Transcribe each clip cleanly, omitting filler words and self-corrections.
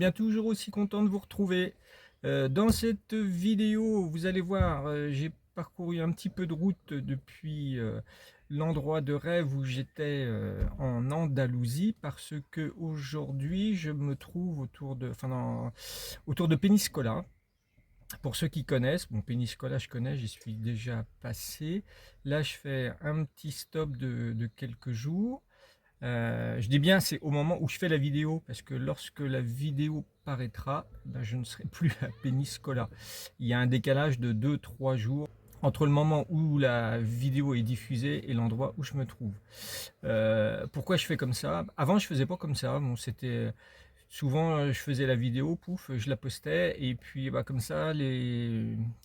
bien, toujours aussi content de vous retrouver. Dans cette vidéo, vous allez voir, j'ai parcouru un petit peu de route depuis l'endroit de rêve où j'étais en Andalousie, parce que aujourd'hui, je me trouve autour de Peñíscola. Pour ceux qui connaissent, bon, Peñíscola, je connais, j'y suis déjà passé. Là, je fais un petit stop de quelques jours. Je dis bien, c'est au moment où je fais la vidéo, parce que lorsque la vidéo paraîtra, ben, je ne serai plus à Peñíscola. Il y a un décalage de 2 3 jours entre le moment où la vidéo est diffusée et l'endroit où je me trouve. Pourquoi je fais comme ça? Avant, je faisais pas comme ça. Bon, c'était souvent, je faisais la vidéo, pouf, je la postais, et puis bah, comme ça,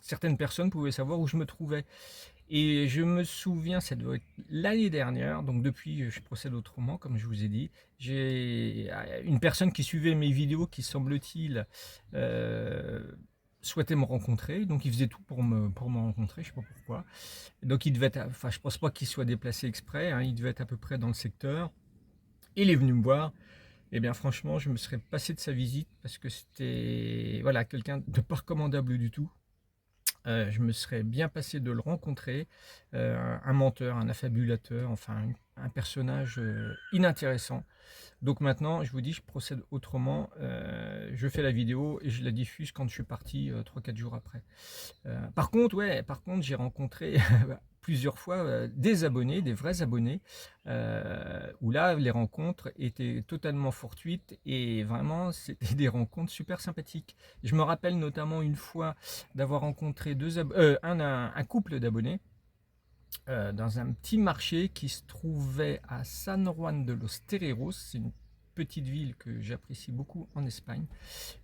certaines personnes pouvaient savoir où je me trouvais. Et je me souviens, ça doit être l'année dernière, donc depuis, je procède autrement, comme je vous ai dit. J'ai une personne qui suivait mes vidéos qui, semble-t-il, euh, souhaitait me rencontrer, donc il faisait tout pour me rencontrer, je sais pas pourquoi. Donc il devait être, enfin, je pense pas qu'il soit déplacé exprès, hein, il devait être à peu près dans le secteur. Il est venu me voir. Et bien franchement, je me serais passé de sa visite parce que c'était, voilà, quelqu'un de pas recommandable du tout. Je me serais bien passé de le rencontrer, un menteur, un affabulateur, enfin un personnage inintéressant. Donc maintenant, je vous dis, je procède autrement. Je fais la vidéo et je la diffuse quand je suis parti 3-4 jours après. Par contre, j'ai rencontré plusieurs fois des abonnés, des vrais abonnés, où là, les rencontres étaient totalement fortuites et vraiment, c'était des rencontres super sympathiques. Je me rappelle notamment une fois d'avoir rencontré un couple d'abonnés dans un petit marché qui se trouvait à San Juan de los Tereros. C'est une petite ville que j'apprécie beaucoup en Espagne.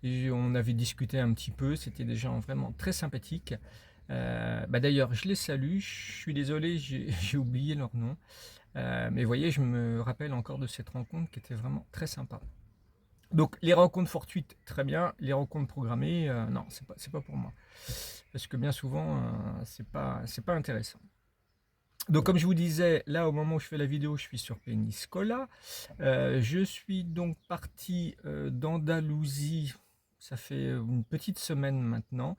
Et on avait discuté un petit peu, c'était des gens vraiment très sympathiques. Bah d'ailleurs, je les salue, je suis désolé, j'ai oublié leur nom. Mais vous voyez, je me rappelle encore de cette rencontre qui était vraiment très sympa. Donc les rencontres fortuites, très bien. Les rencontres programmées, non, c'est pas pour moi. Parce que bien souvent, c'est pas intéressant. Donc comme je vous disais, là au moment où je fais la vidéo, je suis sur Peñíscola. Je suis donc parti d'Andalousie, ça fait une petite semaine maintenant.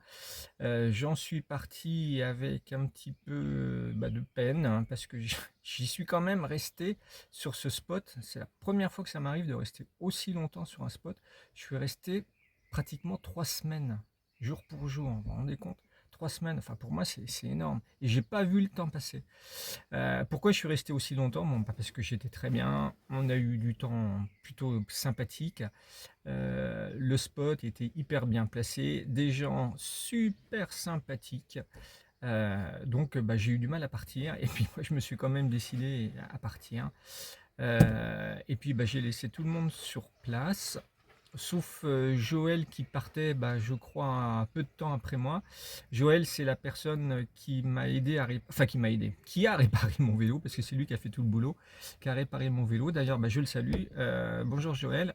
J'en suis parti avec un petit peu bah, de peine, hein, parce que j'y suis quand même resté sur ce spot. C'est la première fois que ça m'arrive de rester aussi longtemps sur un spot. Je suis resté pratiquement 3 semaines, jour pour jour, vous vous rendez compte? 3 semaines, enfin pour moi c'est énorme. Et j'ai pas vu le temps passer. Pourquoi je suis resté aussi longtemps? Bon, pas parce que j'étais très bien, on a eu du temps plutôt sympathique. Le spot était hyper bien placé, des gens super sympathiques. Donc bah, j'ai eu du mal à partir, et puis moi je me suis quand même décidé à partir. Et puis bah, j'ai laissé tout le monde sur place, sauf Joël qui partait, bah, je crois, un peu de temps après moi. Joël, c'est la personne qui m'a aidé enfin qui m'a aidé, qui a réparé mon vélo, parce que c'est lui qui a fait tout le boulot, qui a réparé mon vélo. D'ailleurs, bah, je le salue. Bonjour Joël.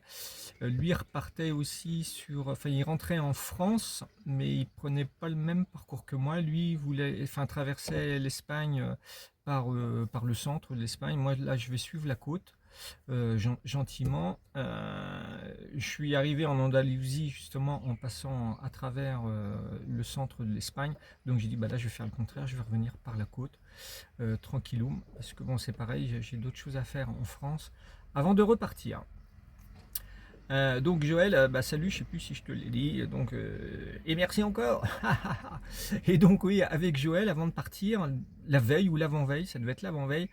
Lui il repartait aussi enfin il rentrait en France, mais il prenait pas le même parcours que moi. Lui, il voulait, enfin, traverser l'Espagne par le centre de l'Espagne. Moi, là, je vais suivre la côte gentiment. Je suis arrivé en Andalousie justement en passant à travers le centre de l'Espagne. Donc j'ai dit, bah là, je vais faire le contraire, je vais revenir par la côte, tranquillou, parce que bon, c'est pareil, j'ai d'autres choses à faire en France avant de repartir. Donc Joël, bah, salut, je sais plus si je te l'ai dit, donc et merci encore. Et donc oui, avec Joël, avant de partir, la veille ou l'avant-veille, ça devait être l'avant-veille,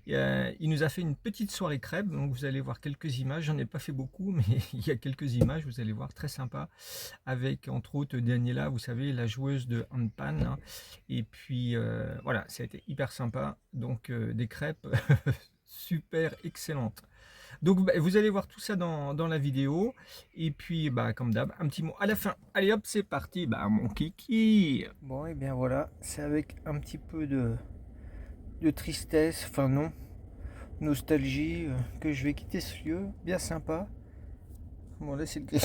il nous a fait une petite soirée crêpes. Donc vous allez voir quelques images, j'en ai pas fait beaucoup, mais il y a quelques images, vous allez voir, très sympa, avec entre autres Daniela, vous savez, la joueuse de handpan, hein. Et puis voilà, ça a été hyper sympa, donc des crêpes super excellentes. Donc bah, vous allez voir tout ça dans la vidéo. Et puis bah, comme d'hab, un petit mot à la fin. Allez hop, c'est parti, bah, mon kiki. Bon, et bien voilà, c'est avec un petit peu de tristesse, enfin non, nostalgie, que je vais quitter ce lieu bien sympa. Bon, là c'est le gris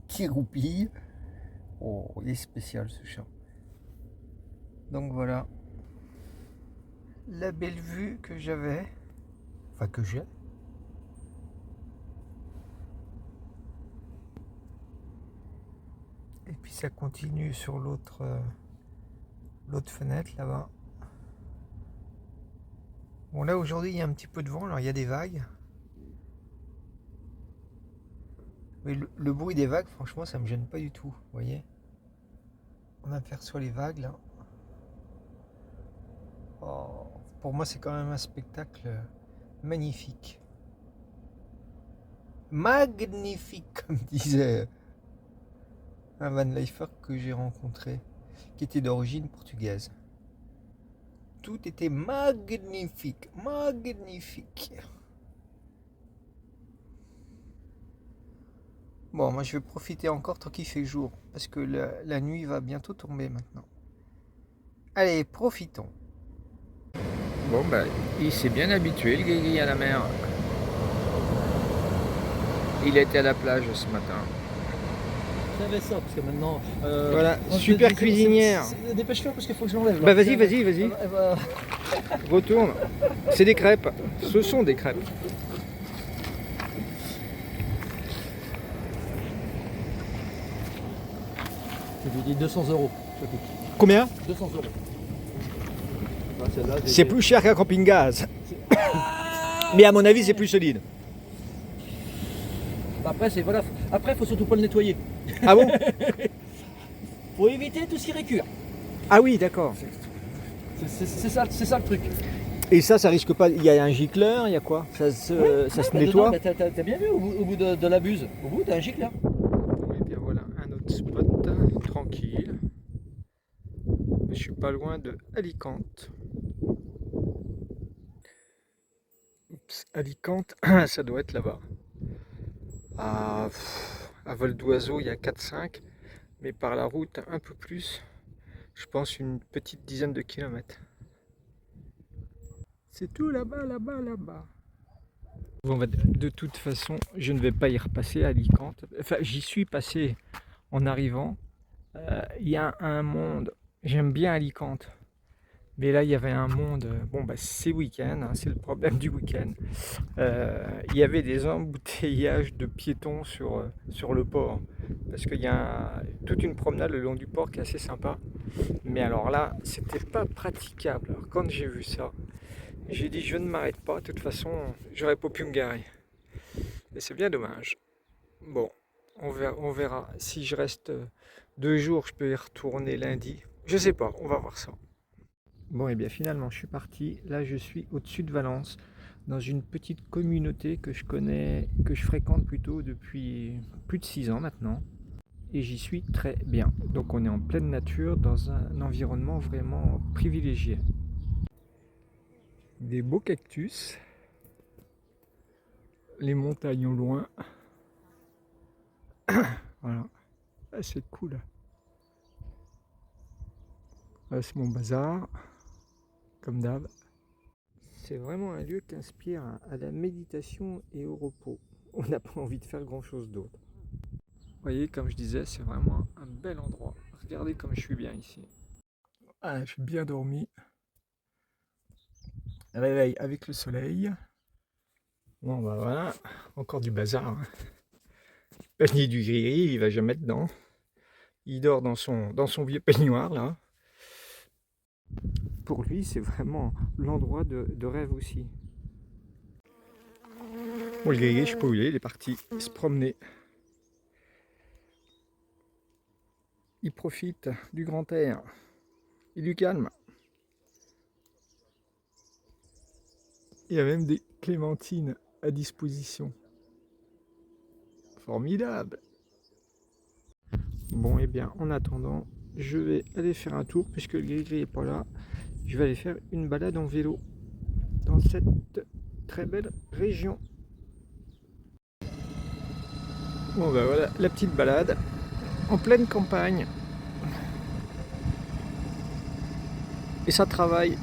qui roupille. Oh, il est spécial ce chat. Donc voilà, la belle vue que j'avais, enfin que j'ai. Et puis ça continue sur l'autre fenêtre là-bas. Bon là aujourd'hui il y a un petit peu de vent, alors il y a des vagues. Mais le bruit des vagues, franchement, ça me gêne pas du tout, vous voyez. On aperçoit les vagues là. Oh, pour moi, c'est quand même un spectacle magnifique. Magnifique, comme disait un van lifer que j'ai rencontré, qui était d'origine portugaise. Tout était magnifique, magnifique. Bon, moi je vais profiter encore tant qu'il fait jour, parce que la nuit va bientôt tomber maintenant. Allez, profitons. Bon, bah, il s'est bien habitué, le Guigui, à la mer. Il était à la plage ce matin. J'avais ça, parce que maintenant... Voilà, super cuisinière. Dépêche-toi, parce qu'il faut que je l'enlève. Bah vas-y, vas-y. Retourne. C'est des crêpes. Ce sont des crêpes. Je lui dis 200 €. Combien? 200 €. C'est plus cher qu'un camping-gaz. Mais à mon avis, c'est plus solide. Après, c'est voilà. Après, faut surtout pas le nettoyer. Ah bon? Faut éviter tout ce qui récure. Ah oui, d'accord. C'est ça le truc. Et ça risque pas. Il y a un gicleur, il y a quoi? Ça se nettoie? T'as bien vu au bout de la buse. Au bout, t'as un gicleur. Et bien voilà, un autre spot tranquille. Je suis pas loin de Alicante. Oups, Alicante, ça doit être là-bas. À vol d'oiseau, il y a 4-5, mais par la route, un peu plus. Je pense une petite dizaine de kilomètres. C'est tout là-bas, là-bas. Bon, de toute façon, je ne vais pas y repasser à Alicante. Enfin, j'y suis passé en arrivant. Il y a un monde. J'aime bien Alicante. Mais là, il y avait un monde. Bon, bah, c'est week-end, hein, c'est le problème du week-end. Il y avait des embouteillages de piétons sur le port. Parce qu'il y a toute une promenade le long du port qui est assez sympa. Mais alors là, c'était pas praticable. Alors, quand j'ai vu ça, j'ai dit je ne m'arrête pas. De toute façon, j'aurais pas pu me garer. Et c'est bien dommage. Bon, on verra. Si je reste 2 jours, je peux y retourner lundi. Je sais pas, on va voir ça. Bon, et bien finalement, je suis parti. Là, je suis au-dessus de Valence, dans une petite communauté que je connais, que je fréquente plutôt depuis plus de 6 ans maintenant. Et j'y suis très bien. Donc, on est en pleine nature, dans un environnement vraiment privilégié. Des beaux cactus. Les montagnes au loin. Voilà. Ah, c'est cool. Là, c'est mon bazar. Comme d'hab. C'est vraiment un lieu qui inspire à la méditation et au repos. On n'a pas envie de faire grand chose d'autre. Vous voyez, comme je disais, c'est vraiment un bel endroit. Regardez comme je suis bien ici. Ah, j'ai bien dormi. Réveil avec le soleil. Bon, bah voilà, encore du bazar. Le panier du Guigui, il va jamais dedans. Il dort dans son vieux peignoir là. Pour lui, c'est vraiment l'endroit de rêve aussi. Bon, le Guigui, je sais pas où il est parti se promener. Il profite du grand air et du calme. Il y a même des clémentines à disposition. Formidable. Bon, et bien, en attendant, je vais aller faire un tour, puisque le Guigui n'est pas là. Je vais aller faire une balade en vélo dans cette très belle région. Bon, ben voilà, la petite balade en pleine campagne. Et ça travaille.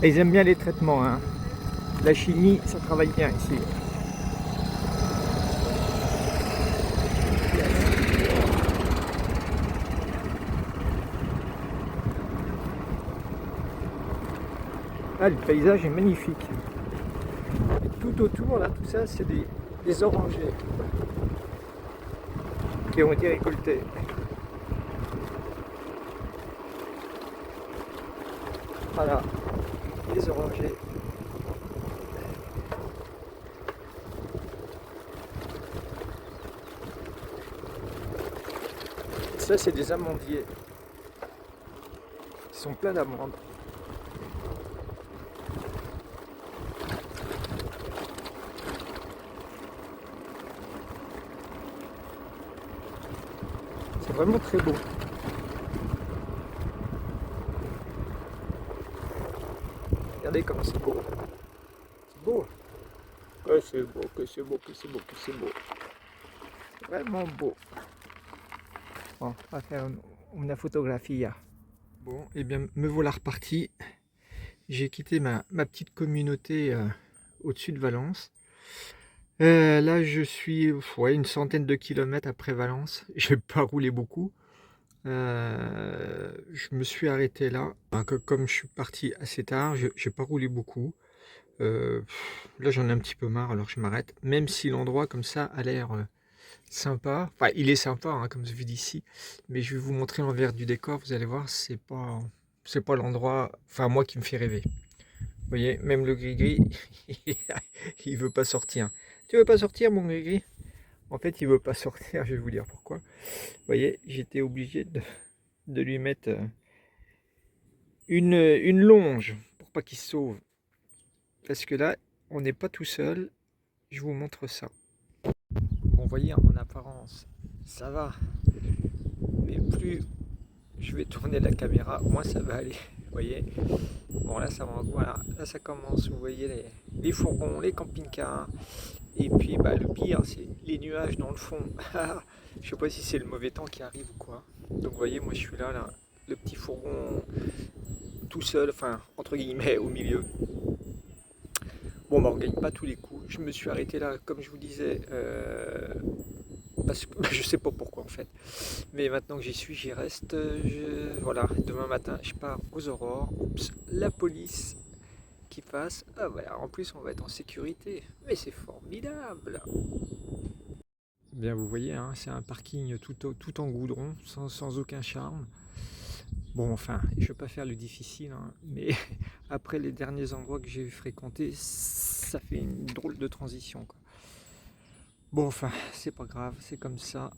Et ils aiment bien les traitements, hein. La chimie, ça travaille bien ici. Ah, le paysage est magnifique. Et tout autour, là, tout ça, c'est des orangers qui ont été récoltés. Voilà, les orangers. Ça, c'est des amandiers. Ils sont pleins d'amandes. C'est vraiment très beau. Regardez comment c'est beau. C'est beau. Que c'est beau, que c'est beau, que c'est beau, que c'est beau. Vraiment beau. Bon, on va faire une photographie. Bon, et bien me voilà reparti. J'ai quitté ma petite communauté au-dessus de Valence. Là, je suis une centaine de kilomètres après Valence. Je n'ai pas roulé beaucoup. Je me suis arrêté là. Comme je suis parti assez tard, je n'ai pas roulé beaucoup. Là, j'en ai un petit peu marre, alors je m'arrête. Même si l'endroit comme ça a l'air sympa. Enfin, il est sympa, hein, comme vu d'ici. Mais je vais vous montrer l'envers du décor. Vous allez voir, c'est pas l'endroit, enfin moi, qui me fait rêver. Vous voyez, même le gris-gris, il veut pas sortir. Tu veux pas sortir, mon gris-gris? En fait, il veut pas sortir, je vais vous dire pourquoi. Vous voyez, j'étais obligé de lui mettre une longe pour pas qu'il se sauve. Parce que là, on n'est pas tout seul. Je vous montre ça. Bon, vous voyez, en apparence, ça va. Mais plus je vais tourner la caméra, moins ça va aller. Vous voyez? Bon, là, ça va, voilà, là, ça commence. Vous voyez les fourgons, les camping-cars. Et puis, bah, le pire, c'est les nuages dans le fond. Je sais pas si c'est le mauvais temps qui arrive ou quoi. Donc, vous voyez, moi, je suis là, le petit fourgon tout seul, enfin, entre guillemets, au milieu. Bon, bah, on gagne pas tous les coups. Je me suis arrêté là, comme je vous disais, parce que je sais pas pourquoi en fait. Mais maintenant que j'y suis, j'y reste. Voilà, demain matin, je pars aux aurores. Oups, la police qui passe. Ah voilà, en plus, on va être en sécurité. Mais c'est formidable. Bien, vous voyez, hein, c'est un parking tout en goudron, sans aucun charme. Bon, enfin, je ne vais pas faire le difficile, hein, mais après les derniers endroits que j'ai fréquentés, ça fait une drôle de transition, quoi. Bon, enfin, c'est pas grave, c'est comme ça.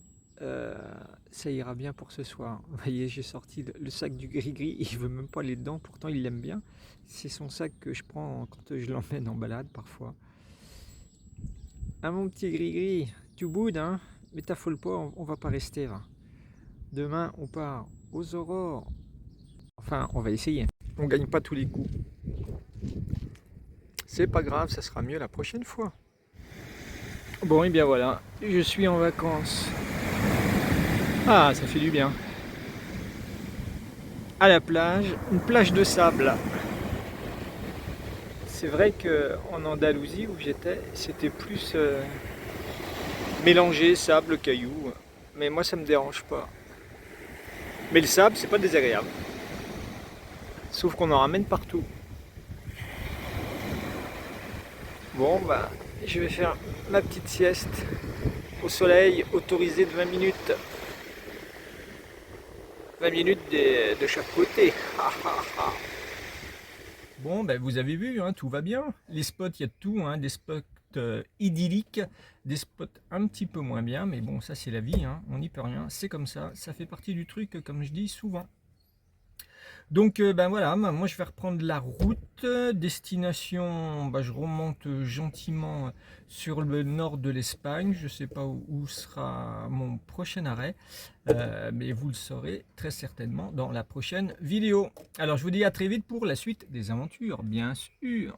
Ça ira bien pour ce soir. Vous voyez, j'ai sorti le sac du gris-gris, il veut même pas les dents, pourtant il l'aime bien. C'est son sac que je prends quand je l'emmène en balade parfois. Ah mon petit gris-gris, tu boudes, hein? Mais t'affole pas, on va pas rester là. Demain, on part aux aurores. Enfin, on va essayer. On gagne pas tous les coups. C'est pas grave, ça sera mieux la prochaine fois. Bon, et bien voilà, je suis en vacances. Ah, ça fait du bien. À la plage, une plage de sable. C'est vrai qu'en Andalousie où j'étais, c'était plus mélangé sable, cailloux. Mais moi, ça me dérange pas. Mais le sable, c'est pas désagréable. Sauf qu'on en ramène partout. Bon, bah, je vais faire ma petite sieste au soleil, autorisée de 20 minutes. 20 minutes de chaque côté. Bon, ben vous avez vu, hein, tout va bien. Les spots, il y a de tout, hein, des spots idylliques, des spots un petit peu moins bien, mais bon, ça c'est la vie, hein, on n'y peut rien, c'est comme ça fait partie du truc, comme je dis souvent. Donc ben voilà, moi je vais reprendre la route, destination, je remonte gentiment sur le nord de l'Espagne, je ne sais pas où sera mon prochain arrêt, mais vous le saurez très certainement dans la prochaine vidéo. Alors je vous dis à très vite pour la suite des aventures, bien sûr.